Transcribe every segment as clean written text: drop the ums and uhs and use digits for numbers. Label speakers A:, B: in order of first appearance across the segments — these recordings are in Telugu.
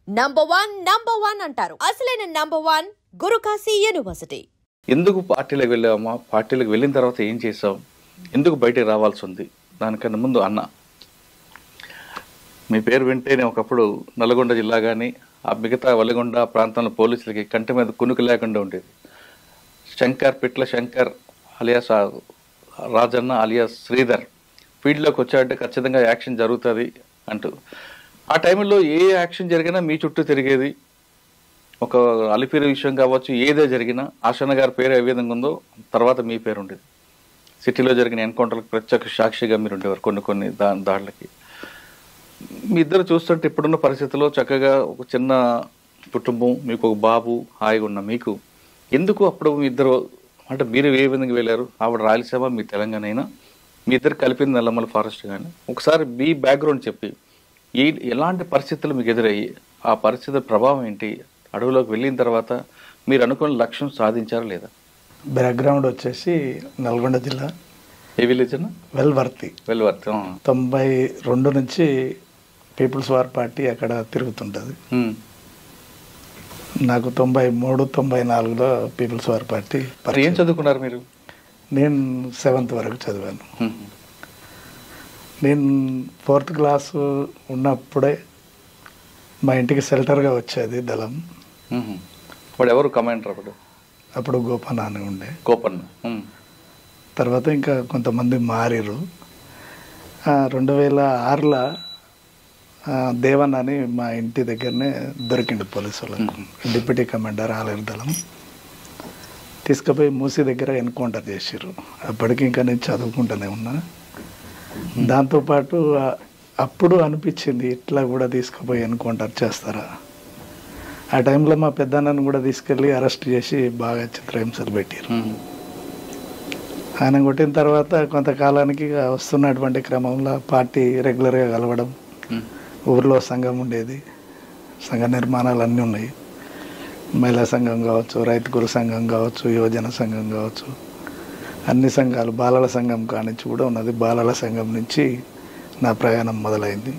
A: నంబర్ వన్ అంటారు. అసలైన నంబర్ 1 గురుకాశీ యూనివర్సిటీ.
B: ఎందుకు పార్టీలకు వెళ్ళామా, పార్టీలకు వెళ్ళిన తర్వాత ఏం చేసాం, ఎందుకు బయటకు రావాల్సి ఉంది? దానికన్నా ముందు అన్న, మీ పేరు వింటేనే ఒకప్పుడు నల్గొండ జిల్లా కానీ ఆ మిగతా వలిగొండ ప్రాంతంలో పోలీసులకి కంటి మీద కునుకు లేకుండా ఉండేది. పిట్ల శంకర్ అలియాస్ రాజన్న అలియాస్ శ్రీధర్ ఫీల్డ్లోకి వచ్చాడంటే ఖచ్చితంగా యాక్షన్ జరుగుతుంది అంటూ, ఆ టైంలో ఏ యాక్షన్ జరిగినా మీ చుట్టూ తిరిగేది. ఒక అలిపిరి విషయం కావచ్చు, ఏదే జరిగినా ఆశన్న గారి పేరు ఏ విధంగా ఉందో తర్వాత మీ పేరు ఉండేది. సిటీలో జరిగిన ఎన్కౌంటర్లకు ప్రత్యక్ష సాక్షిగా మీరు ఉండేవారు కొన్ని దాడులకి. మీ ఇద్దరు చూస్తుంటే ఇప్పుడున్న పరిస్థితుల్లో చక్కగా ఒక చిన్న కుటుంబం, మీకు ఒక బాబు, హాయిగా ఉన్న మీకు ఎందుకు అప్పుడు మీ ఇద్దరు, అంటే మీరు ఏ విధంగా వెళ్ళారు? ఆవిడ రాయలసీమ, మీ తెలంగాణ అయినా మీ ఇద్దరు కలిపింది నల్లమల ఫారెస్ట్. కానీ ఒకసారి మీ బ్యాక్గ్రౌండ్ చెప్పి ఎలాంటి పరిస్థితులు మీకు ఎదురయ్యి, ఆ పరిస్థితుల ప్రభావం ఏంటి, అడవులోకి వెళ్ళిన తర్వాత మీరు అనుకున్న లక్ష్యం సాధించారా లేదా?
C: బ్యాక్గ్రౌండ్ వచ్చేసి నల్గొండ జిల్లా.
B: ఏ విలేజ్ అన్న?
C: వెల్వర్తి. 92 నుంచి పీపుల్స్ వార్ పార్టీ అక్కడ తిరుగుతుంటుంది. నాకు 93, 94లో పీపుల్స్ వార్ పార్టీ.
B: ఏం చదువుకున్నారు మీరు?
C: నేను 7th వరకు చదివాను. నేను 4th క్లాసు ఉన్నప్పుడే మా ఇంటికి షెల్టర్గా వచ్చేది దళం.
B: వాడు ఎవరు కమాండర్
C: అప్పుడు గోపన్న అని ఉండే.
B: గోపన్న
C: తర్వాత ఇంకా కొంతమంది మారిరు. 2006లో దేవన్ అని మా ఇంటి దగ్గరనే దొరికిండు పోలీసు వాళ్ళకు, డిప్యూటీ కమాండర్ ఆలయ దళం. తీసుకుపోయి మూసీ దగ్గర ఎన్కౌంటర్ చేసిర్రు. అప్పటికి ఇంకా నేను చదువుకుంటూనే ఉన్నా. దాంతోపాటు అప్పుడు అనిపించింది ఇట్లా కూడా తీసుకుపోయి ఎన్కౌంటర్ చేస్తారా. ఆ టైంలో మా పెద్దన్నను కూడా తీసుకెళ్ళి అరెస్ట్ చేసి బాగా చిత్రహింసలు పెట్టారు. ఆయన కొట్టిన తర్వాత కొంతకాలానికి వస్తున్నటువంటి క్రమంలో పార్టీ రెగ్యులర్గా కలవడం, ఊర్లో సంఘం ఉండేది, సంఘ నిర్మాణాలు అన్నీ ఉన్నాయి. మహిళా సంఘం కావచ్చు, రైతు కుల సంఘం కావచ్చు, యువజన సంఘం కావచ్చు, అన్ని సంఘాలు, బాలల సంఘం కానించి కూడా ఉన్నది. బాలల సంఘం నుంచి నా ప్రయాణం మొదలైంది.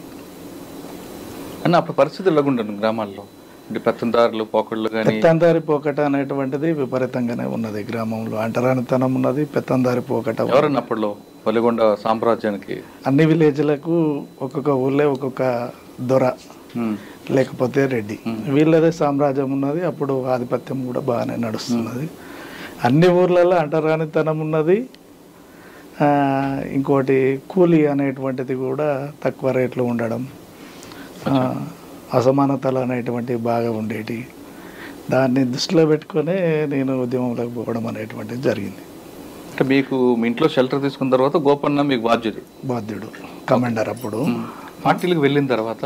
B: అన్న అప్పుడు పరిస్థితులు ఎలాగుండను గ్రామాల్లో? అంటే పెత్తందారులు పోకళ్ళు కానీ,
C: పెత్తందారి పోకట అనేటువంటిది విపరీతంగానే ఉన్నది గ్రామంలో. అంటరానితనం ఉన్నది, పెత్తందారి పోకట.
B: ఎవరన్నా అప్పట్లో వలిగొండ సామ్రాజ్యానికి
C: అన్ని విలేజ్లకు ఒక్కొక్క ఊళ్ళో ఒక్కొక్క దొర లేకపోతే రెడ్డి, వీళ్ళదే సామ్రాజ్యం ఉన్నది. అప్పుడు ఆధిపత్యం కూడా బాగానే నడుస్తున్నది. అన్ని ఊర్లలో అంటరానితనం ఉన్నది. ఇంకోటి కూలీ అనేటువంటిది కూడా తక్కువ రేట్లు ఉండడం, అసమానతలు అనేటువంటివి బాగా ఉండేటి. దాన్ని దృష్టిలో పెట్టుకునే నేను ఉద్యమంలోకి పోవడం అనేటువంటిది జరిగింది.
B: అంటే మీకు మీ ఇంట్లో షెల్టర్ తీసుకున్న తర్వాత గోపన్న మీకు
C: బాధ్యుడు కమాండర్. అప్పుడు
B: పార్టీలకు వెళ్ళిన తర్వాత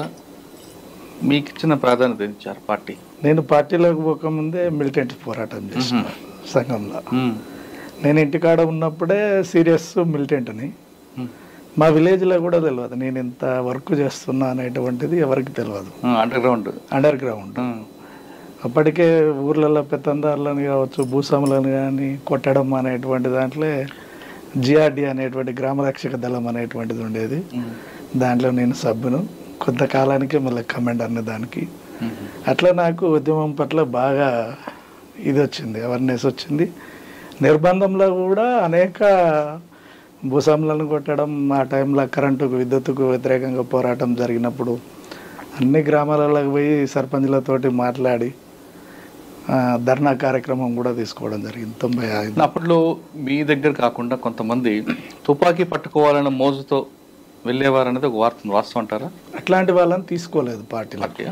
B: మీకు ఇచ్చిన ప్రాధాన్యత ఇచ్చారు పార్టీ?
C: నేను పార్టీలోకి పోకముందే మిలిటెంట్ పోరాటం చేసిన సంఘంలో. నేను ఇంటికాడ ఉన్నప్పుడే సీరియస్ మిలిటెంట్ని. మా విలేజ్లో కూడా తెలియదు నేను ఇంత వర్క్ చేస్తున్నా అనేటువంటిది ఎవరికి తెలియదు. Under ground. అప్పటికే ఊర్లలో పెత్తందారులను కావచ్చు, భూస్వాములను కానీ కొట్టడం అనేటువంటి దాంట్లో జిఆర్డి అనేటువంటి గ్రామరక్షక దళం అనేటువంటిది ఉండేది. దాంట్లో నేను సభ్యును. కొంతకాలానికి మళ్ళీ కమాండర్ని దానికి. అట్లా నాకు ఉద్యమం పట్ల బాగా ఇది వచ్చింది, అవేర్నెస్ వచ్చింది. నిర్బంధంలో కూడా అనేక భూస్వాములను కొట్టడం, ఆ టైంలో కరెంటుకు, విద్యుత్తుకు వ్యతిరేకంగా పోరాటం జరిగినప్పుడు అన్ని గ్రామాలకు పోయి సర్పంచ్లతోటి మాట్లాడి ధర్నా కార్యక్రమం కూడా తీసుకోవడం జరిగింది. 95.
B: అప్పట్లో మీ దగ్గర కాకుండా కొంతమంది తుపాకీ పట్టుకోవాలన్న మోజుతో వెళ్ళేవారనేది ఒక వాస్తవం అంటారా?
C: అట్లాంటి వాళ్ళని తీసుకోలేదు పార్టీలకి.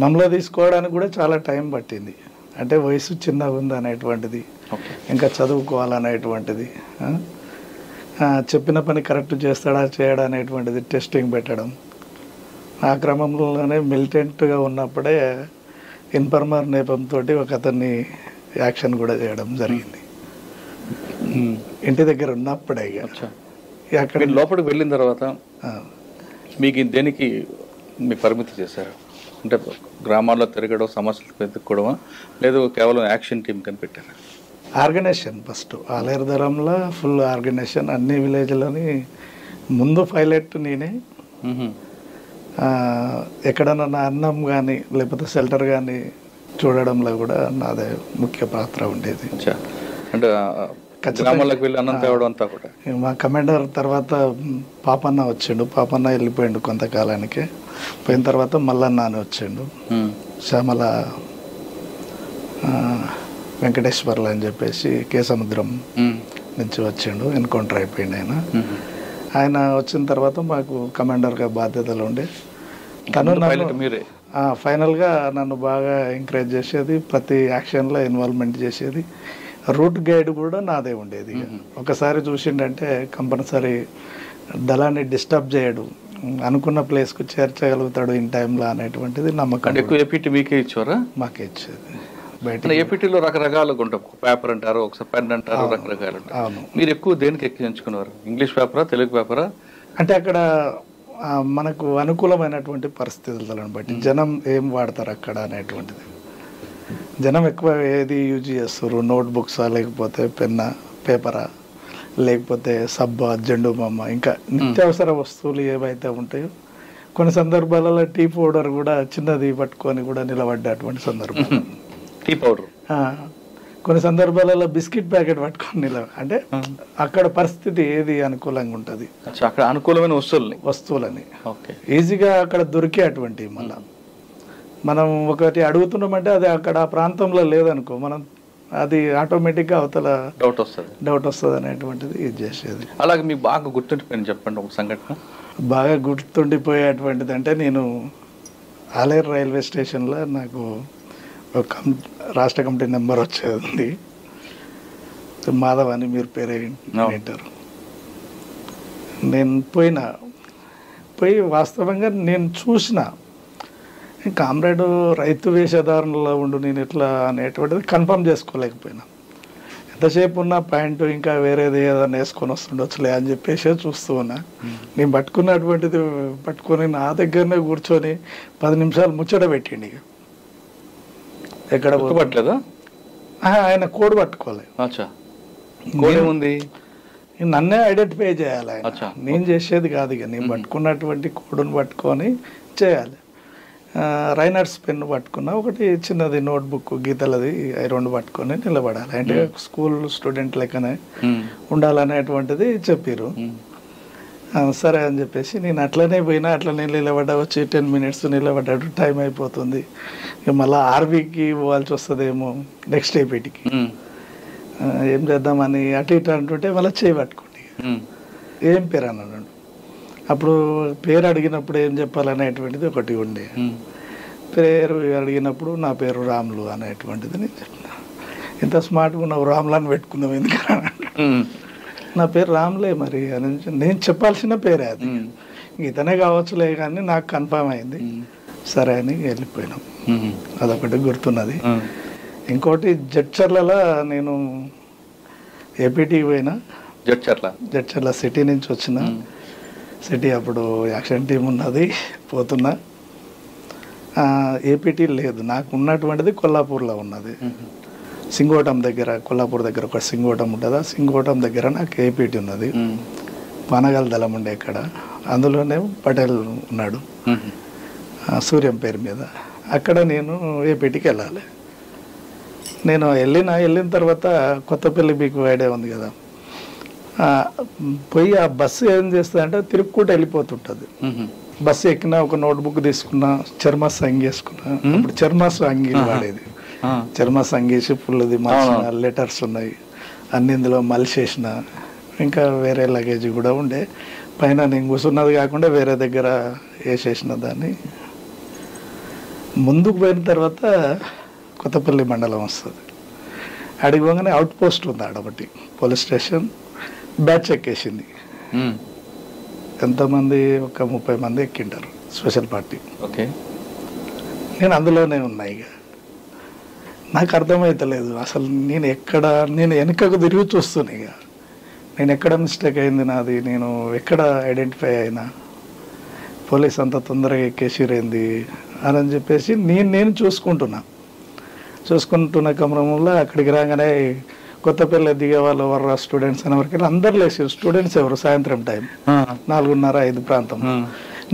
C: మమ్మల్ని తీసుకోవడానికి కూడా చాలా టైం పట్టింది. అంటే వయసు చిన్నగా ఉంది అనేటువంటిది, ఇంకా చదువుకోవాలనేటువంటిది, చెప్పిన పని కరెక్ట్ చేస్తాడా చేయడా అనేటువంటిది టెస్టింగ్ పెట్టడం. ఆ క్రమంలోనే మిలిటెంట్గా ఉన్నప్పుడే ఇన్ఫర్మర్ నేపంతో ఒక అతన్ని యాక్షన్ కూడా చేయడం జరిగింది. ఇంటి దగ్గర ఉన్నప్పుడే.
B: అక్కడ లోపలికి వెళ్ళిన తర్వాత మీకు దేనికి మీ పరిమితి చేశారు? అంటే గ్రామాల్లో తిరగడం, సమస్యలు వెతుక్కోవడమా, లేదు కేవలం యాక్షన్ టీం కనిపెట్టారా?
C: ఆర్గనైజేషన్ ఫస్ట్ ఆలయ దళంలో ఫుల్ ఆర్గనైజేషన్. అన్ని విలేజ్లని ముందు పైలట్ నేనే. ఎక్కడన్నా నా అన్నం కానీ లేకపోతే షెల్టర్ కానీ చూడడంలో కూడా నాదే ముఖ్య పాత్ర ఉండేది.
B: అంటే గ్రామాలకు వెళ్ళి అన్నం తేవడం అంతా కూడా.
C: మా కమాండర్ తర్వాత పాపన్న వచ్చిండు, పాపన్న వెళ్ళిపోయిండు కొంతకాలానికి. పోయిన తర్వాత మల్లన్న అని వచ్చిండు, శ్యామల వెంకటేశ్వర్లు అని చెప్పేసి కేసముద్రం నుంచి వచ్చిండు, ఎన్కౌంటర్ అయిపోయింది ఆయన. ఆయన వచ్చిన తర్వాత మాకు కమాండర్గా బాధ్యతలు ఉండే. తను
B: మీరే
C: ఫైనల్గా నన్ను బాగా ఎంకరేజ్ చేసేది, ప్రతి యాక్షన్లో ఇన్వాల్వ్మెంట్ చేసేది. రూట్ గైడ్ కూడా నాదే ఉండేది. ఒకసారి చూసిండంటే కంపల్సరీ దళాన్ని డిస్టర్బ్ చేయడు, అనుకున్న ప్లేస్కు చేర్చగలుగుతాడు ఇన్ టైంలో అనేటువంటిది నమ్మకం.
B: ఎక్కువ ఏపీటీ మీకే ఇచ్చారా?
C: మాకే ఇచ్చేది.
B: బయట ఏపీటీలో రకరకాలుగా ఉంటాం, పేపర్ అంటారు, ఒకసారి పెన్ అంటారు, రకరకాలు.
C: అవును.
B: మీరు ఎక్కువ దేనికి ఎక్కువ ఎంచుకున్నారు? ఇంగ్లీష్ పేపరా, తెలుగు పేపరా?
C: అంటే అక్కడ మనకు అనుకూలమైనటువంటి పరిస్థితులను బట్టి జనం ఏం వాడతారు అక్కడ అనేటువంటిది. జనం ఎక్కువ ఏది యూజ్ చేస్తారు, నోట్ బుక్సా, లేకపోతే పెన్నా, పేపరా, లేకపోతే సబ్బా, జెండు బొమ్మ, ఇంకా నిత్యావసర వస్తువులు ఏవైతే ఉంటాయో. కొన్ని సందర్భాలలో టీ పౌడర్ కూడా చిన్నది పట్టుకొని కూడా నిలబడ్డటువంటి సందర్భాలు.
B: టీ పౌడర్
C: కొన్ని సందర్భాలలో బిస్కెట్ ప్యాకెట్ పట్టుకొని అంటే అక్కడ పరిస్థితి ఏది అనుకూలంగా ఉంటుంది,
B: అక్కడ అనుకూలమైన
C: వస్తువులని ఈజీగా అక్కడ దొరికే అటువంటి. మళ్ళీ మనం ఒకటి అడుగుతున్నామంటే అది అక్కడ ఆ ప్రాంతంలో లేదనుకో, మనం అది ఆటోమేటిక్గా అవతల డౌట్ వస్తుంది అనేటువంటిది ఇది చేసేది.
B: అలాగే మీకు బాగా గుర్తుండిపోయింది చెప్పండి ఒక సంఘటన.
C: బాగా గుర్తుండిపోయేటువంటిది అంటే, నేను ఆలేరు రైల్వే స్టేషన్లో నాకు ఒక రాష్ట్ర కమిటీ నెంబర్ వచ్చేది, మాధవ్ అని, మీరు పేరే వింటారు. నేను పోయి వాస్తవంగా నేను చూసిన కామ్రేడ్ రైతు వేషధారణలో ఉండు, నేను ఇట్లా అనేటువంటిది కన్ఫర్మ్ చేసుకోలేకపోయినా. ఎంతసేపు ఉన్న ప్యాంటు ఇంకా వేరేది ఏదైనా వేసుకొని వస్తుండొచ్చులే అని చెప్పేసి చూస్తూ ఉన్నా. నేను పట్టుకున్నటువంటిది పట్టుకొని నా దగ్గరనే కూర్చొని 10 నిమిషాలు ముచ్చట పెట్టిండి. ఎక్కడ
B: పట్టలేదా?
C: ఆయన కోడ్ పట్టుకోలే, నన్నే ఐడెంటిఫై చేయాలి ఆయన. నేను చేసేది కాదు, ఇక నేను పట్టుకున్నటువంటి కోడ్ను పట్టుకొని చేయాలి. రైనర్స్ పెన్ను పట్టుకున్నా, ఒకటి చిన్నది నోట్బుక్ గీతలది, 2 పట్టుకొని నిలబడాలి. అంటే స్కూల్ స్టూడెంట్ లెక్కనే ఉండాలనేటువంటిది చెప్పారు. సరే అని చెప్పేసి నేను అట్లనే పోయినా, అట్లనే నిలబడ్డా. వచ్చి 10 మినిట్స్ నిలబడ్డాడు, టైం అయిపోతుంది. ఇక మళ్ళీ ఆర్బీకి పోవాల్సి వస్తుందేమో నెక్స్ట్ ఏపీటీకి. ఏం చేద్దామని అటు ఇటు అంటుంటే మళ్ళీ చేయి పట్టుకోండి, ఏం పేరు అన్నాడు. అప్పుడు పేరు అడిగినప్పుడు ఏం చెప్పాలనేటువంటిది ఒకటి ఉండే. పేరు అడిగినప్పుడు నా పేరు రాములు అనేటువంటిది నేను చెప్పిన. ఇంత స్మార్ట్గా ఉన్నావు, రాములు అని పెట్టుకుందాం ఎందుకన్నా. నా పేరు రాములే మరి అని నేను చెప్పాల్సిన పేరే అది, ఇతనే కావచ్చులే కానీ నాకు కన్ఫర్మ్ అయింది. సరే అని వెళ్ళిపోయినాం. అదొకటి గుర్తున్నది. ఇంకోటి జడ్చర్లలో నేను ఏపీటీకి పోయినా. జడ్చర్ల సిటీ నుంచి వచ్చిన. సిటీ అప్పుడు యాక్షన్ టీం ఉన్నది, పోతున్నా. ఏపీటీ లేదు, నాకు ఉన్నటువంటిది కొల్లాపూర్లో ఉన్నది. సింగోటం దగ్గర, కొల్లాపూర్ దగ్గర ఒక సింగోటం ఉంటుంది, ఆ సింగోటం దగ్గర నాకు ఏపీటీ ఉన్నది. పనగల దళం ఉండే ఇక్కడ, అందులోనే పటేల్ ఉన్నాడు సూర్యం పేరు మీద. అక్కడ నేను ఏపీటీకి వెళ్ళాలి. నేను వెళ్ళిన తర్వాత కొత్తపల్లి మీకు ఐడియా ఉంది కదా, పోయి ఆ బస్సు ఏం చేస్తుంది అంటే తిరుక్కుంటూ వెళ్ళిపోతుంటుంది. బస్సు ఎక్కినా, ఒక నోట్బుక్ తీసుకున్నా, చర్మాస్ అంగి వేసుకున్నా. ఇప్పుడు చర్మాస్ అంగి వాడేది, చర్మాస్ అంగేసి ఫుల్ది మార్చిన, లెటర్స్ ఉన్నాయి అన్ని ఇందులో మలిసేసిన. ఇంకా వేరే లగేజ్ కూడా ఉండే. పైన నేను కూర్చున్నది కాకుండా వేరే దగ్గర వేసేసిన దాన్ని. ముందుకు పోయిన తర్వాత కొత్తపల్లి మండలం వస్తుంది. అడిగి పోగానే అవుట్ పోస్ట్ ఉంది ఆడొకటి, పోలీస్ స్టేషన్. బ్యాచ్ ఎక్కేసింది. ఎంతమంది? ఒక 30 మంది ఎక్కింటారు, స్పెషల్ పార్టీ. నేను అందులోనే ఉన్నా. ఇక నాకు అర్థమవుతలేదు అసలు నేను వెనకకు తిరిగి చూస్తున్నా. ఇక నేను ఎక్కడ మిస్టేక్ అయింది నాది, నేను ఎక్కడ ఐడెంటిఫై అయినా, పోలీస్ అంత తొందరగా ఎక్కేసిరేంది అని చెప్పేసి నేను చూసుకుంటున్న క్రమంలో అక్కడికి రాగానే కొత్తపల్లి దిగే వాళ్ళు ఎవరు స్టూడెంట్స్ అనే వరకు అందరు లేచారు. స్టూడెంట్స్ ఎవరు? సాయంత్రం టైం 4:30-5 ప్రాంతం.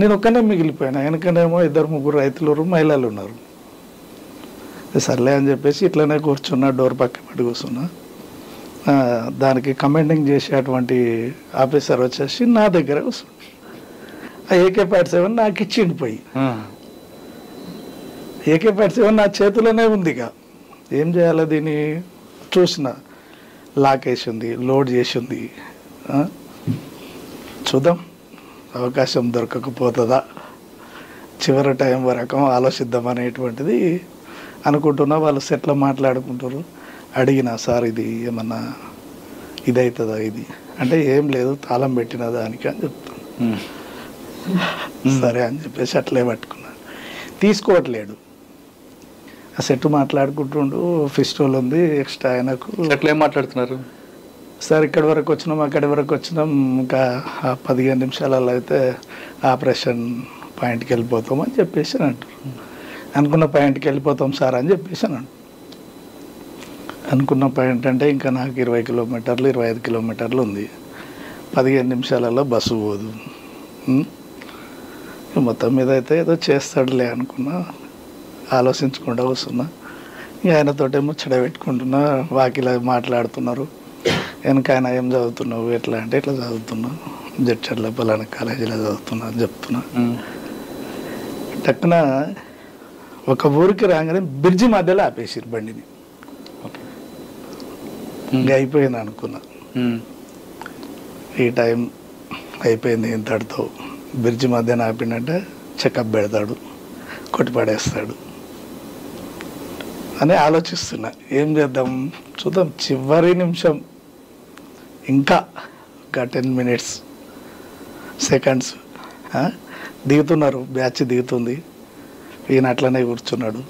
C: నేను ఒక్కనే మిగిలిపోయాను. వెనకనేమో 2-3 రైతులు మహిళలు ఉన్నారు. సర్లే అని చెప్పేసి ఇట్లనే కూర్చున్నా, డోర్ పక్క పెట్టి కూర్చున్నా. దానికి కమెంటింగ్ చేసేటువంటి ఆఫీసర్ వచ్చేసి నా దగ్గర కూర్చున్నా. ఆ AK-47 నాకు ఇచ్చిండి పోయి. AK-47 నా చేతిలోనే ఉంది. ఇక ఏం చేయాలి, దీన్ని చూసిన లాక్ వేసి ఉంది, లోడ్ చేసి ఉంది. చూద్దాం అవకాశం దొరకకపోతుందా, చివరి టైం వరకు ఆలోచిద్దాం అనేటువంటిది అనుకుంటున్నా. వాళ్ళు సెట్లో మాట్లాడుకుంటారు. అడిగిన సార్ ఇది ఏమన్నా ఇదవుతుందా ఇది అంటే, ఏం లేదు తాళం పెట్టిన దానికి అని చెప్తాను. సరే అని చెప్పేసి అట్లే పట్టుకున్నాను. తీసుకోవట్లేడు. ఆ సెట్ మాట్లాడుకుంటుండు. ఫిస్టోల్ ఉంది ఎక్స్ట్రా. ఆయనకు
B: అట్లా ఏం మాట్లాడుతున్నారు?
C: సార్ ఇక్కడి వరకు వచ్చినాం, అక్కడి వరకు వచ్చినాం, ఇంకా 15 నిమిషాలలో అయితే ఆపరేషన్ పాయింట్కి వెళ్ళిపోతాం అని చెప్పేసి అంటారు. అనుకున్న పాయింట్కి వెళ్ళిపోతాం సార్ అని చెప్పేసి అంటారు. అనుకున్న పాయింట్ అంటే ఇంకా నాకు 20 కిలోమీటర్లు 25 కిలోమీటర్లు ఉంది. 15 నిమిషాలలో బస్సు పోదు. మొత్తం మీద అయితే ఏదో చేస్తాడులే అనుకున్నా. ఆలోచించకుండా వస్తున్నా. ఇక ఆయనతోటే ముచ్చట పెట్టుకుంటున్నా. వాకిలా మాట్లాడుతున్నారు. వెనక ఆయన ఏం చదువుతున్నావు, ఎట్లా అంటే ఇట్లా చదువుతున్నావు, జడ్చర్ల పలానా కాలేజీలో చదువుతున్నా అని చెప్తున్నా. టక్కున ఒక ఊరికి రాగానే బ్రిడ్జి మధ్యలో ఆపేసారు బండిని. ఇంకా అయిపోయింది అనుకున్నా. ఈ టైం అయిపోయింది, ఇంతటితో బ్రిడ్జి మధ్యన ఆపిండంటే చెకప్ పెడతాడు, కొట్టిపడేస్తాడు అని ఆలోచిస్తున్నా. ఏం చేద్దాం చూద్దాం. చివరి నిమిషం ఇంకా 10 మినిట్స్ సెకండ్స్ దిగుతున్నారు. బ్యాచ్ దిగుతుంది. ఈయన అట్లనే కూర్చున్నాడు.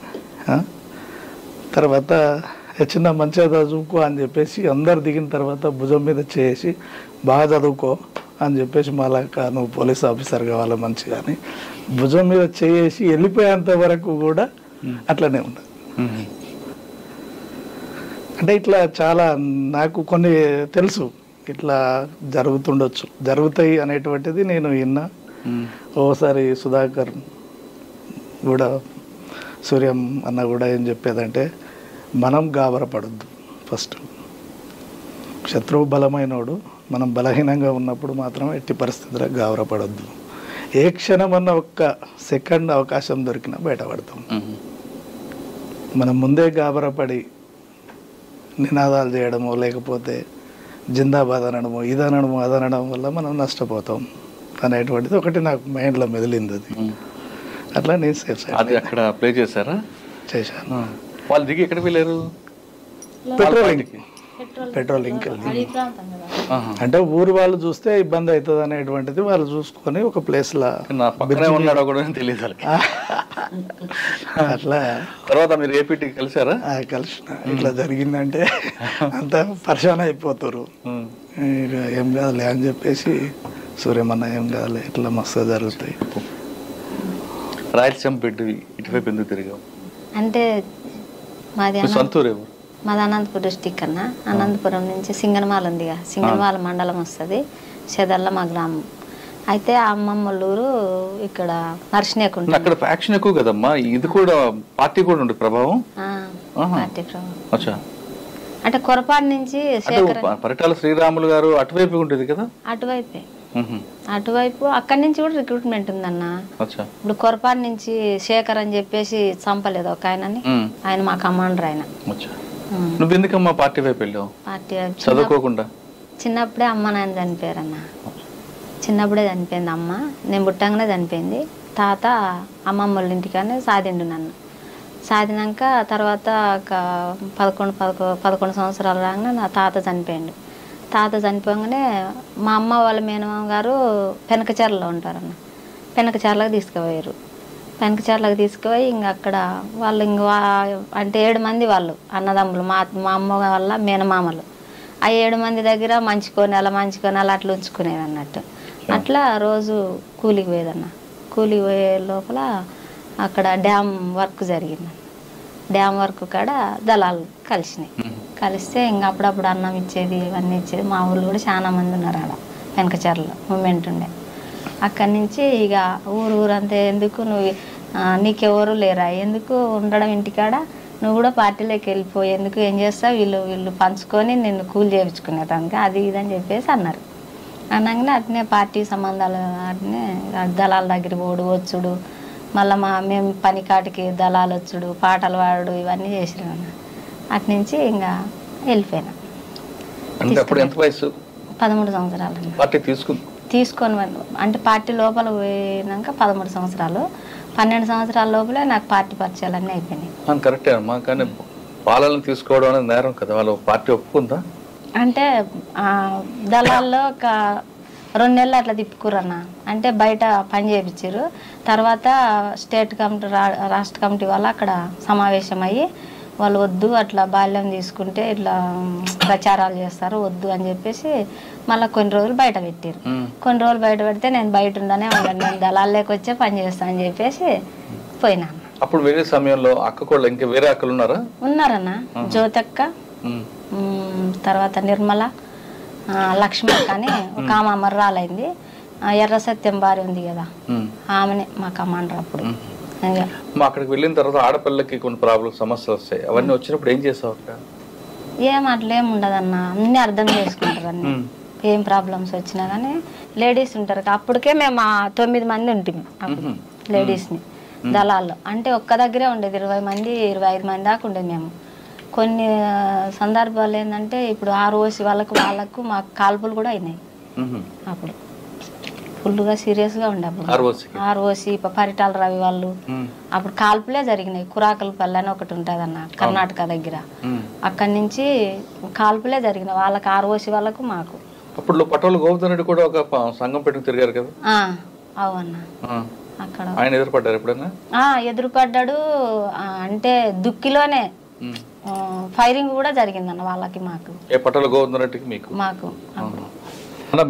C: తర్వాత చిన్న మంచిగా చదువుకో అని చెప్పేసి అందరు దిగిన తర్వాత భుజం మీద చేసి బాగా చదువుకో అని చెప్పేసి, మళ్ళా నువ్వు పోలీస్ ఆఫీసర్ కావాలి మంచిగా అని భుజం మీద చేసి వెళ్ళిపోయేంత వరకు కూడా అట్లనే ఉన్నది. అంటే ఇట్లా చాలా నాకు కొన్ని తెలుసు, ఇట్లా జరుగుతుండొచ్చు, జరుగుతాయి అనేటువంటిది నేను విన్నా. ఓసారి సుధాకర్ కూడా, సూర్యం అన్న కూడా ఏం చెప్పేదంటే, మనం గాబరపడద్దు. ఫస్ట్ శత్రువు బలమైనోడు, మనం బలహీనంగా ఉన్నప్పుడు మాత్రం ఎట్టి పరిస్థితుల్లో గాబరపడద్దు. ఏ క్షణం అన్న ఒక్క సెకండ్ అవకాశం దొరికినా బయటపడతాం. మనం ముందే గాబరపడి నినాదాలు చేయడమో, లేకపోతే జిందాబాద్ అనడమో, ఇదనడమో అదనడం వల్ల మనం నష్టపోతాం అనేటువంటిది ఒకటి నాకు మైండ్లో మెదిలింది. అది అట్లా నేను సేఫ్ సైడ్
B: అది అక్కడ ప్లే చేశారా?
C: చేశాను.
B: వాళ్ళు దిగి ఎక్కడికి వెళ్ళారు?
C: పెట్రోలింగ్ వెళ్ళి, అంటే ఊరు వాళ్ళు చూస్తే ఇబ్బంది అవుతుంది అనేటువంటిది వాళ్ళు చూసుకొని ఒక ప్లేస్లో
B: ఉన్నాడో కూడా తెలియదు.
C: అట్లా
B: తర్వాత మీరు ఏపీటీ కలిసారా?
C: కలిసిన. ఇట్లా జరిగిందంటే అంత పరిశాన అయిపోతారు. ఏం కాదులే అని చెప్పేసి, సూర్యమన్న ఏం కాదులే, ఇట్లా మస్తు జరుగుతాయి.
B: రాయలసీమ పెట్టి ఇటువైపు ఎందుకు తిరిగాం
D: అంటే మాది
B: సొంతూరు ఎవరు?
D: మాది అనంతపురం డిస్టిక్ అన్న. అనంతపురం నుంచి సింగనమాల ఉందిగా, సింగనమాల మండలం వస్తుంది. చెదల్ల మా గ్రామం. అయితే ఆ అమ్మమ్మలూరు ఇక్కడ నర్సినేకు ఉంటుంది.
B: అక్కడ ఫ్యాక్షన్ ఎక్కువ కదమ్మా. ఇది కూడా పార్టీ కూడా ఉంటుంది ప్రభావం.
D: పార్టీ ప్రభావం అంటే కొరపాడు నుంచి
B: పరిటాల శ్రీరాములు గారు అటువైపు ఉంటుంది కదా.
D: అటువైపే, అటువైపు అక్కడి నుంచి కూడా రిక్రూట్మెంట్ ఉందన్న. ఇప్పుడు కొరపాడు నుంచి శేఖర్ అని చెప్పేసి చంపలేదు ఒక ఆయనని, ఆయన మా కమాండర్. ఆయన
B: నువ్వు ఎందుకమ్మా పార్టీ వైపు వెళ్ళావు?
D: పార్టీ
B: చదువుకోకుండా
D: చిన్నప్పుడే అమ్మ నాయన చనిపోయారు అన్న. చిన్నప్పుడే చనిపోయింది అమ్మ, నేను పుట్టంగానే చనిపోయింది. తాత అమ్మమ్మ వాళ్ళ ఇంటికానే సాదిండు నన్ను. సాదినాక తర్వాత ఒక 11 సంవత్సరాలు రాగానే నా తాత చనిపోయిండు. తాత చనిపోగానే మా అమ్మ వాళ్ళ మేనమామ గారు పెనకచర్లలో ఉంటారన్న. పెనకచర్లకు తీసుకుపోయారు. పెనకచర్లకు తీసుకుపోయి ఇంకా అక్కడ వాళ్ళు అంటే 7 మంది వాళ్ళు అన్నదమ్ములు, మా అమ్మ వాళ్ళ మేనమామలు. ఆ 7 మంది దగ్గర మంచుకొని అలా అట్లా ఉంచుకునేది అన్నట్టు. అట్లా రోజు కూలికి పోయేదన్న. కూలికి పోయే లోపల అక్కడ డ్యామ్ వర్క్ జరిగింది. డ్యామ్ వర్క్ కాడ దళాలు కలిసినాయి. కలిస్తే ఇంకా అప్పుడప్పుడు అన్నం ఇచ్చేది, ఇవన్నీ ఇచ్చేది. మా ఊళ్ళో కూడా చాలా మంది ఉన్నారు ఆడ వెనకచర్లలో మూమెంట్ ఉండే. అక్కడి నుంచి ఇక ఊరంతా ఎందుకు నువ్వు నీకెవరు లేరా, ఎందుకు ఉండడం ఇంటికాడ, నువ్వు కూడా పార్టీలోకి వెళ్ళిపోయి ఎందుకు, ఏం చేస్తావు, వీళ్ళు పంచుకొని నిన్ను కూలి చేయించుకునేదానికి అది ఇదని చెప్పేసి అన్నారు. అనగానే అట్నే పార్టీ సంబంధాలు అట్నే దళాల దగ్గర పోడు వచ్చుడు, మళ్ళీ మేము పనికాటికి దళాలు వచ్చుడు, పాటలు పాడు ఇవన్నీ చేసినాం. అటు నుంచి ఇంకా వెళ్ళిపోయినా. 13 సంవత్సరాలు తీసుకొని అంటే పార్టీ లోపల పోయినాక 13 సంవత్సరాలు, 12 సంవత్సరాల లోపలే నాకు పార్టీ పరిచయాలన్నీ అయిపోయినాయి.
B: కరెక్టే అమ్మా, కానీ పాలన తీసుకోవడం అనేది నేరం కదా, వాళ్ళు పార్టీ ఒప్పుకుందా?
D: అంటే దళాల్లో ఒక 2 నెలలు అట్లా తిప్పుకురన్న, అంటే బయట పని చేయించారు. తర్వాత స్టేట్ కమిటీ రాష్ట్ర కమిటీ వాళ్ళు అక్కడ సమావేశం అయ్యి వాళ్ళు వద్దు అట్లా బాల్యం తీసుకుంటే ఇట్లా ప్రచారాలు చేస్తారు వద్దు అని చెప్పేసి మళ్ళీ కొన్ని రోజులు బయట పెట్టారు. కొన్ని రోజులు బయట పెడితే నేను బయట ఉండనే ఉన్నాను, నేను దళాల్లోకి వచ్చే పని చేస్తాను అని చెప్పేసి పోయినా.
B: అప్పుడు వేరే సమయంలో అక్క కూడా ఇంకా వేరే అక్కలు ఉన్నారా?
D: ఉన్నారన్న, జ్యోతక్క, తర్వాత నిర్మల, లక్ష్మక్క అని ఒక ఆమె అమర్రాలైంది, ఎర్ర సత్యం భార్య ఉంది కదా ఆమెనే మా కమాండర్. అప్పుడు
B: అక్కడికి వెళ్ళిన తర్వాత ఆడపిల్లకి కొన్ని ప్రాబ్లమ్స్ సమస్యలు వస్తాయి, అవన్నీ వచ్చినప్పుడు ఏం చేస్తావు?
D: ఏం అట్లేం ఉండదన్న, అన్ని అర్థం చేసుకుంటారు. అన్ని ఏం ప్రాబ్లమ్స్ వచ్చినా కానీ లేడీస్ ఉంటారు. అప్పటికే మేము 9 మంది ఉంటుంది అప్పుడు లేడీస్ని దళాల్లో. అంటే ఒక్క దగ్గరే ఉండేది 20 మంది 25 మంది దాకా ఉండేది. మేము కొన్ని సందర్భాలు ఏంటంటే ఇప్పుడు ROC వాళ్ళకు మాకు కాల్పులు కూడా అయినాయి. అప్పుడు ఫుల్గా సీరియస్గా ఉండే. అప్పుడు ROC పరిటాల రవి వాళ్ళు అప్పుడు కాల్పులే జరిగినాయి. కురాకలపల్లి అని ఒకటి ఉంటుంది అన్న కర్ణాటక దగ్గర, అక్కడి నుంచి కాల్పులే జరిగినాయి వాళ్ళకి, ROC వాళ్ళకు మాకు.
B: అప్పుడు పటోలు గోవర్ధన్ రెడ్డి కూడా ఒక సంఘం పెట్టుకుని తిరిగారు కదా?
D: అవునా, అక్కడ
B: ఆయన ఎదురుపడ్డారు ఎప్పుడైనా?
D: ఎదురుపడ్డాడు. అంటే దుక్కిలోనే ఫైరింగ్ కూడా జరిగిందన్న వాళ్ళకి మాకు.
B: ఏ పటోలు గోవర్ధన్ రెడ్డికి మీకు? మాకు.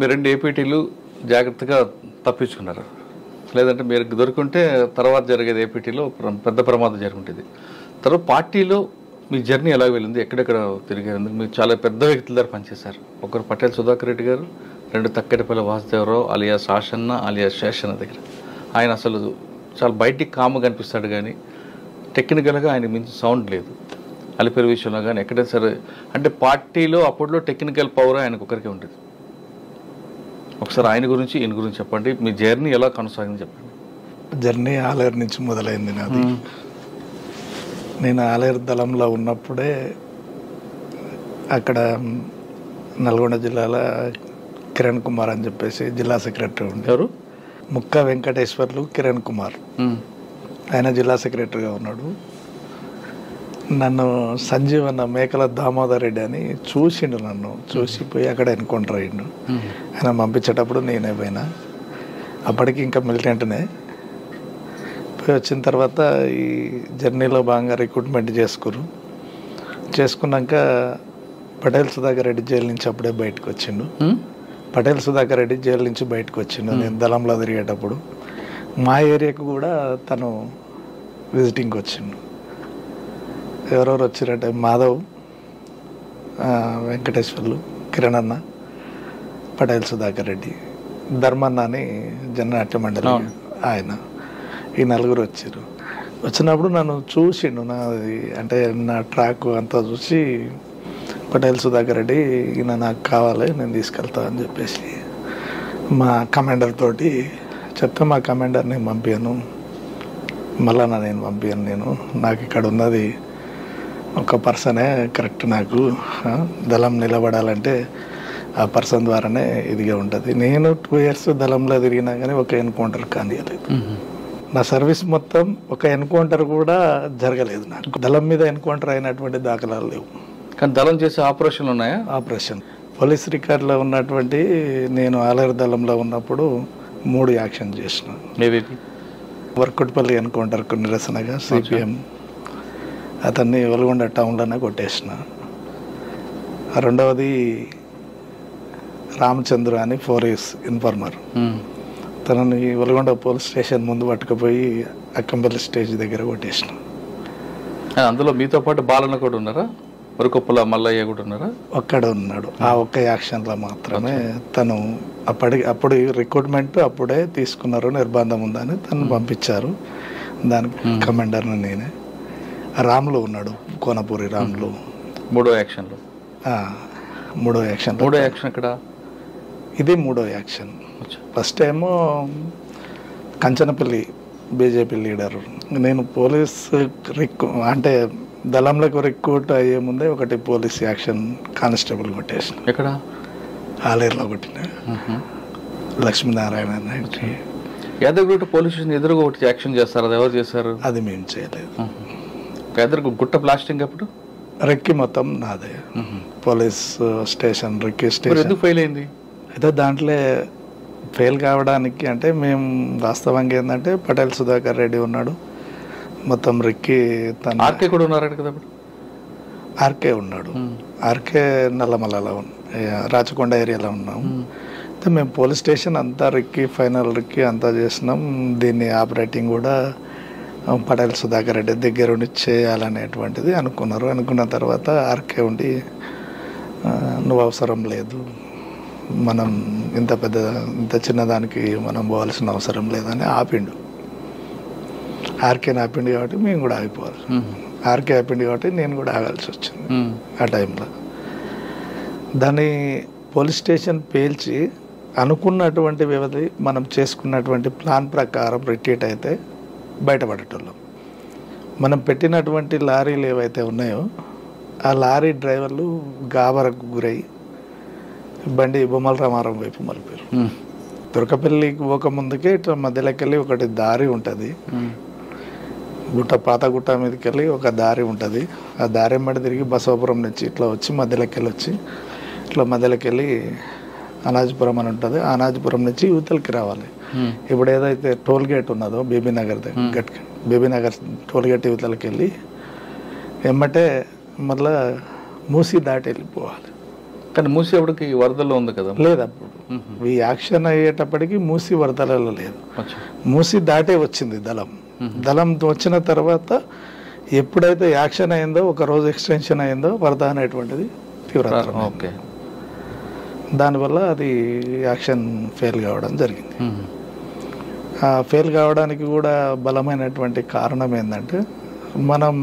B: మీరు 2 APTలు జాగ్రత్తగా తప్పించుకున్నారు, లేదంటే మీరు దొరికింటే తర్వాత జరిగేది APTలో పెద్ద ప్రమాదం జరుగుంటుంది. తర్వాత పార్టీలో మీ జర్నీ ఎలా వెళ్ళింది, ఎక్కడెక్కడ తిరిగారు? మీరు చాలా పెద్ద వ్యక్తుల దగ్గర పనిచేశారు. ఒకరు పటేల్ సుధాకర్ రెడ్డి గారు, 2 తక్కెడపల్లి వాసుదేవరావు అలియాస్ ఆషన్న అలియాస్ శేషన్న దగ్గర. ఆయన అసలు చాలా బయటికి కామ్గా కనిపిస్తాడు, కానీ టెక్నికల్గా ఆయన మించి సౌండ్ లేదు. అలిపేరు విషయంలో కానీ ఎక్కడైనా సరే, అంటే పార్టీలో అప్పట్లో టెక్నికల్ పవర్ ఆయనకు ఒకరికే ఉంటుంది. ఒకసారి ఆయన గురించి ఈయన గురించి చెప్పండి, మీ జర్నీ ఎలా కొనసాగింది చెప్పండి.
C: జర్నీ ఆలేరు నుంచి మొదలైంది నాది. నేను ఆలేరు దళంలో ఉన్నప్పుడే అక్కడ నల్గొండ జిల్లాలో కిరణ్ కుమార్ అని చెప్పేసి జిల్లా సెక్రటరీ ఉండేవారు. ముక్క వెంకటేశ్వర్లు కిరణ్ కుమార్, ఆయన జిల్లా సెక్రటరీగా ఉన్నాడు. నన్ను సంజీవన్న మేకల దామోదర్ రెడ్డి అని చూసిండు, నన్ను చూసిపోయి అక్కడ ఎన్కౌంటర్ అయ్యిండు. ఆయన పంపించేటప్పుడు నేనే పోయినా. అప్పటికి ఇంకా మిలిటెంట్నే. పోయి వచ్చిన తర్వాత ఈ జర్నీలో భాగంగా రిక్రూట్మెంట్ చేసుకున్నాక పటేల్ సుధాకర్ రెడ్డి జైలు నుంచి అప్పుడే బయటకు వచ్చిండు. పటేల్ సుధాకర్ రెడ్డి జైలు నుంచి బయటకు వచ్చిండు. నేను దళంలో తిరిగేటప్పుడు మా ఏరియాకు కూడా తను విజిటింగ్కి వచ్చిండు. ఎవరెవరు వచ్చారంటే మాధవ్, వెంకటేశ్వర్లు, కిరణ్ అన్న, పటేల్ సుధాకర్ రెడ్డి, ధర్మన్న అని జననాట్య మండలి ఆయన, ఈ 4 వచ్చారు. వచ్చినప్పుడు నన్ను చూసిండు, నాది అంటే నా ట్రాక్ అంతా చూసి పటేల్ సుధాకర్ రెడ్డి ఈయన నాకు కావాలి నేను తీసుకెళ్తా అని చెప్పేసి మా కమాండర్ తోటి చెప్తే, మా కమాండర్ నేను పంపాను, మళ్ళా నేను పంపాను. నాకు ఇక్కడ ఉన్నది ఒక పర్సనే కరెక్ట్, నాకు దళం నిలబడాలంటే ఆ పర్సన్ ద్వారానే ఇదిగా ఉంటుంది. నేను 2 years దళంలో తిరిగినా కానీ ఒక ఎన్కౌంటర్ కానియలేదు. నా సర్వీస్ మొత్తం ఒక ఎన్కౌంటర్ కూడా జరగలేదు. నాకు దళం మీద ఎన్కౌంటర్ అయినటువంటి దాఖలాలు లేవు.
B: కానీ దళం చేసే ఆపరేషన్లు ఉన్నాయా?
C: ఆపరేషన్ పోలీస్ రికార్డులో ఉన్నటువంటి, నేను ఆలేరు దళంలో ఉన్నప్పుడు 3 యాక్షన్ చేసిన. వర్కుట్పల్లి ఎన్కౌంటర్కు నిరసనగా CPM అతన్ని వెలుగొండ టౌన్లోనే కొట్టేసిన. రెండవది రామచంద్ర అని 4 years ఇన్ఫార్మర్, తనని వెలుగొండ పోలీస్ స్టేషన్ ముందు పట్టుకుపోయి అక్కంపల్లి స్టేజ్ దగ్గర కొట్టేసిన.
B: అందులో మీతో పాటు బాలన్న కూడా ఉన్నారా? వరకొప్పుల మల్లయ్య కూడా ఉన్నారా?
C: ఒక్కడ ఉన్నాడు. ఆ ఒక్క యాక్షన్లో మాత్రమే తను అప్పుడు రిక్రూట్మెంట్ అప్పుడే తీసుకున్నారు, నిర్బంధం ఉందని తను పంపించారు. దానికి కమాండర్ని నేనే. రాములు ఉన్నాడు, కోనపూరి రాములు.
B: మూడో యాక్షన్లో
C: మూడో యాక్షన్
B: ఇక్కడ
C: ఇది మూడో యాక్షన్. ఫస్ట్ ఏమో కంచనపల్లి బీజేపీ లీడరు, నేను పోలీస్ అంటే దళంలోకి రిక్రూట్ అయ్యే ముందే ఒకటి పోలీస్ యాక్షన్ కానిస్టేబుల్ కొట్టేసిన.
B: ఎక్కడ?
C: ఆలేరులో కొట్టిన లక్ష్మీనారాయణ నాయుడు.
B: యాదగిరిగుట్ట పోలీస్ స్టేషన్ ఎదురుగా ఒకటి యాక్షన్ చేస్తారు, అది ఎవరు చేశారు?
C: అది మేము చేయలేదు.
B: యాదగిరిగుట్ట ప్లాస్టింగ్ అప్పుడు
C: రెక్కి మొత్తం నాదే. పోలీస్ స్టేషన్ రెక్కి స్టేషన్
B: ఎందుకు ఫెయిల్ అయింది?
C: అయితే దాంట్లో ఫెయిల్ కావడానికి అంటే మేము వాస్తవంగా ఏంటంటే పటేల్ సుధాకర్ రెడ్డి ఉన్నాడు, మొత్తం రెక్కి తన
B: ఆర్కే కూడా ఉన్నారు కదా అప్పుడు.
C: ఆర్కే ఉన్నాడు. ఆర్కే నల్లమల్లలో రాచకొండ ఏరియాలో ఉన్నాం. అయితే మేము పోలీస్ స్టేషన్ అంతా రెక్కి ఫైనల్ రెక్కి అంతా చేసినాం. దీన్ని ఆపరేటింగ్ కూడా పటేల్ సుధాకర్ రెడ్డి దగ్గర ఉండి చేయాలనేటువంటిది అనుకున్నారు. అనుకున్న తర్వాత ఆర్కే ఉండి నువ్వు అవసరం లేదు, మనం ఇంత చిన్నదానికి మనం పోవాల్సిన అవసరం లేదని ఆపిండు. ఆర్కేని ఆపిండు కాబట్టి మేము కూడా ఆగిపోవాలి. ఆర్కే ఆపిండు కాబట్టి నేను కూడా ఆగాల్సి వచ్చింది ఆ టైంలో. దాన్ని పోలీస్ స్టేషన్ పేల్చి అనుకున్నటువంటి వ్యవధి మనం చేసుకున్నటువంటి ప్లాన్ ప్రకారం రిట్రీట్ అయితే బయటపడేటోళ్ళం. మనం పెట్టినటువంటి లారీలు ఏవైతే ఉన్నాయో ఆ లారీ డ్రైవర్లు గాబరకు గురై బండి బొమ్మల రామారం వైపు మలిపారు. తురకపల్లికి పోక ముందుకే ఇట్లా మధ్యలోకి వెళ్ళి ఒకటి దారి ఉంటుంది, పాత గుట్ట మీదకి వెళ్ళి ఒక దారి ఉంటుంది. ఆ దారి వెంబడి తిరిగి బసవపురం నుంచి ఇట్లా వచ్చి మధ్యలోకి వెళ్ళి ఇట్లా మధ్యలోకి వెళ్ళి అనాజపురం అని ఉంటుంది. అనాజపురం నుంచి యువతలకి రావాలి. ఇప్పుడు ఏదైతే టోల్ గేట్ ఉన్నదో బీబీనగర్ బీబీనగర్ టోల్ గేట్ యువతలకి వెళ్ళి వెంబటే మళ్ళా మూసి దాటి వెళ్ళిపోవాలి.
B: కానీ మూసి అప్పటికి వరదల్లో ఉంది కదా?
C: లేదు, అప్పుడు ఈ యాక్షన్ అయ్యేటప్పటికి మూసి వరదలలో లేదు, మూసి దాటే వచ్చింది దళం. దళం వచ్చిన తర్వాత ఎప్పుడైతే యాక్షన్ అయిందో, ఒక రోజు ఎక్స్టెన్షన్ అయిందో, వరద అనేటువంటిది తీవ్రతరం.
B: ఓకే,
C: దానివల్ల అది యాక్షన్ ఫెయిల్ కావడం జరిగింది. ఆ ఫెయిల్ కావడానికి కూడా బలమైనటువంటి కారణం ఏంటంటే, మనం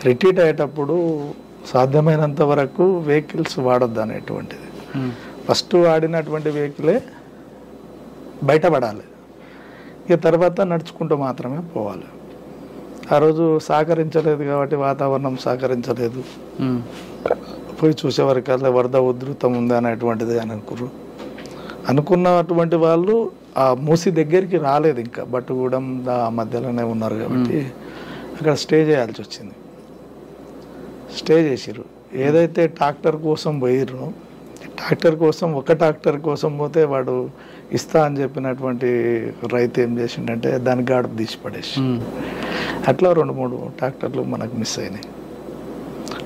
C: రిట్రీట్ అయ్యేటప్పుడు సాధ్యమైనంత వరకు వెహికల్స్ వాడొద్దు అనేటువంటిది. ఫస్ట్ వాడినటువంటి వెహికలే బయటపడాలి, ఇక తర్వాత నడుచుకుంటూ మాత్రమే పోవాలి. ఆ రోజు సహకరించలేదు కాబట్టి, వాతావరణం సహకరించలేదు. పోయి చూసేవరకల్లా వరద ఉధృతం ఉంది అనేటువంటిది అని అనుకున్నటువంటి వాళ్ళు ఆ మూసి దగ్గరికి రాలేదు. ఇంకా బట్టుగూడెం ఆ మధ్యలోనే ఉన్నారు కాబట్టి అక్కడ స్టే చేయాల్సి వచ్చింది. స్టే చేసిర్రు. ఏదైతే ట్రాక్టర్ కోసం పోయిర్రో, ట్రాక్టర్ కోసం ఒక ట్రాక్టర్ కోసం పోతే వాడు ఇస్తా అని చెప్పినటువంటి రైతు ఏం చేసిండంటే దాని గాడుపు తీసి పడేసి, అట్లా 2-3 ట్రాక్టర్లు మనకు మిస్ అయినాయి.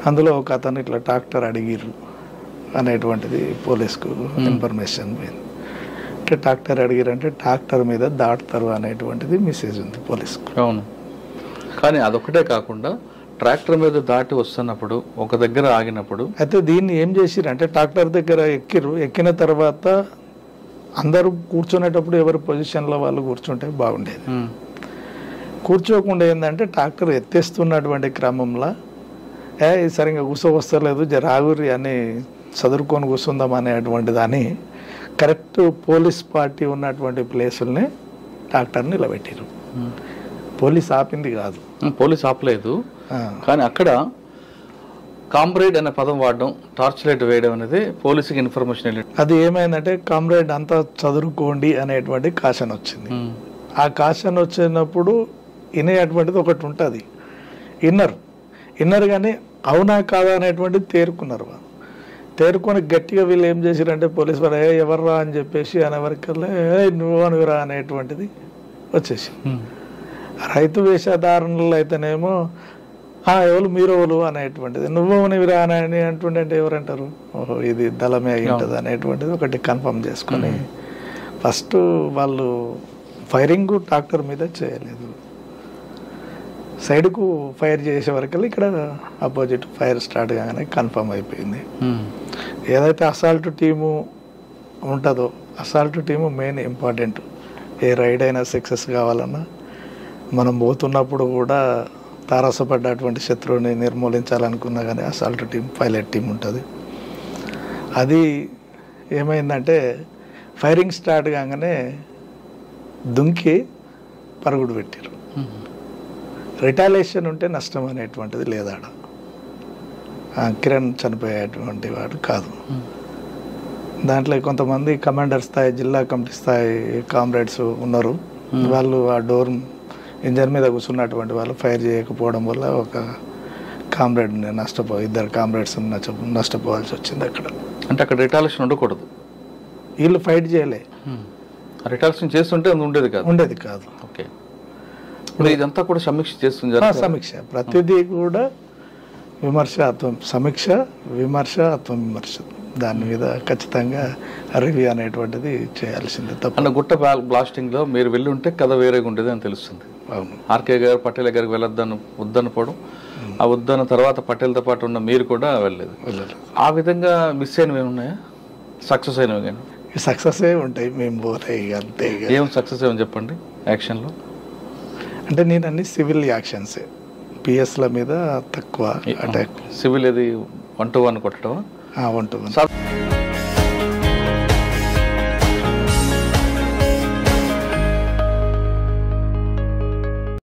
C: అందులో ఒక అతను ఇట్లా ట్రాక్టర్ అడిగిర్రు అనేటువంటిది పోలీస్కు ఇన్ఫర్మేషన్ పోయింది. అంటే ట్రాక్టర్ అడిగిరంటే ట్రాక్టర్ మీద దాటుతారు అనేటువంటిది మెసేజ్ ఉంది పోలీస్కు.
B: అవును, కానీ అదొకటే కాకుండా ట్రాక్టర్ మీద దాటి వస్తున్నప్పుడు ఒక దగ్గర ఆగినప్పుడు
C: అయితే దీన్ని ఏం చేసిరంటే ట్రాక్టర్ దగ్గర ఎక్కిన తర్వాత అందరూ కూర్చునేటప్పుడు ఎవరి పొజిషన్లో వాళ్ళు కూర్చుంటే బాగుండేది. కూర్చోకుండా ఏంటంటే ట్రాక్టర్ ఎత్తేస్తున్నటువంటి క్రమంలో సరిగ్గా కూర్చోవస్తలేదు, జరాగురి అని చదువుకొని కూర్చుందాం అనేటువంటి దాన్ని కరెక్ట్ పోలీస్ పార్టీ ఉన్నటువంటి ప్లేసుల్ని ట్రాక్టర్ని నిలబెట్టారు. పోలీస్ ఆపింది కాదు,
B: పోలీస్ ఆపలేదు. కానీ అక్కడ కామ్రేడ్ అనే పదం వాడడం, టార్చ్ లైట్ వేయడం అనేది పోలీసుకి ఇన్ఫర్మేషన్ వెళ్ళి
C: అది ఏమైందంటే కామ్రేడ్ అంతా చదువుకోండి అనేటువంటి కాషన్ వచ్చింది. ఆ కాషన్ వచ్చినప్పుడు వినేటువంటిది ఒకటి ఉంటుంది, ఇన్నర్ కానీ అవునా కాదా అనేటువంటిది తేరుకున్నారు. తేరుకొని గట్టిగా వీళ్ళు ఏం చేశారంటే పోలీసు వారు ఎవర్రా అని చెప్పేసి అనేవరకల్లా నువ్వు అనురా అనేటువంటిది వచ్చేసి, రైతు వేషధారణలు అయితేనేమో ఎవరు మీరోలు అనేటువంటిది, నువ్వునివిరా అని అంటుండే ఎవరంటారు, ఓహో ఇది దళమే అయి ఉంటుంది అనేటువంటిది ఒకటి కన్ఫర్మ్ చేసుకొని ఫస్ట్ వాళ్ళు ఫైరింగ్ ట్రాక్టర్ మీద చేయలేదు. సైడ్కు ఫైర్ చేసే వరకు ఇక్కడ అపోజిట్ ఫైర్ స్టార్ట్ కాగానే కన్ఫర్మ్ అయిపోయింది. ఏదైతే అసాల్ట్ టీము ఉంటుందో అసాల్ట్ టీము మెయిన్ ఇంపార్టెంట్. ఏ రైడ్ అయినా సక్సెస్ కావాలన్నా మనం పోతున్నప్పుడు కూడా తారసపడ్డటువంటి శత్రువుని నిర్మూలించాలనుకున్నా కానీ అసాల్ట్ టీం పైలట్ టీం ఉంటుంది. అది ఏమైందంటే ఫైరింగ్ స్టార్ట్ కాగానే దుంకి పరుగుడు పెట్టారు. రిటాలియేషన్ ఉంటే నష్టం అనేటువంటిది లేదాడ. కిరణ్ చనిపోయేటువంటి వాడు కాదు. దాంట్లో కొంతమంది కమాండర్ స్థాయి జిల్లా కమిటీ స్థాయి కామ్రేడ్స్ ఉన్నారు. వాళ్ళు ఆ డోర్ ఇంజన్ మీద కూర్చున్నటువంటి వాళ్ళు ఫైర్ చేయకపోవడం వల్ల ఒక కామ్రేడ్ ఇద్దరు కామ్రేడ్స్ నష్టపోవాల్సి వచ్చింది అక్కడ.
B: అంటే అక్కడ రిటాలియేషన్ ఉండకూడదు.
C: వీళ్ళు ఫైట్ చేయలే,
B: రిటాలియేషన్ చేస్తుంటే ఉండేది కాదు. ఓకే, ఇప్పుడు ఇదంతా కూడా సమీక్ష చేస్తుంది.
C: సమీక్ష ప్రతిదీ కూడా విమర్శ సమీక్ష విమర్శ ఆత్మవిమర్శ దాని మీద ఖచ్చితంగా రివ్యూ అనేటువంటిది చేయాల్సిందే.
B: తప్ప గుట్ట బ్లాస్టింగ్లో మీరు వెళ్ళి ఉంటే కథ వేరేగా ఉండేది అని తెలుస్తుంది.
C: అవును,
B: ఆర్కే గారు పటేల్ గారికి వద్దనపోవడం, ఆ వద్దన్న తర్వాత పటేల్తో పాటు ఉన్న మీరు కూడా వెళ్ళలేదు. ఆ విధంగా మిస్ అయినవి ఏమున్నాయా, సక్సెస్ అయినవి కానీ?
C: సక్సెస్ ఉంటాయి, మేము పోతాయి అంతే.
B: ఏం సక్సెస్ ఏమని చెప్పండి యాక్షన్లో?
C: అంటే నేను అన్ని సివిల్ యాక్షన్సే, పిఎస్ల మీద తక్కువ అటాక్.
B: సివిల్ ఏది 1-to-1 కొట్టడం?
C: 1-to-1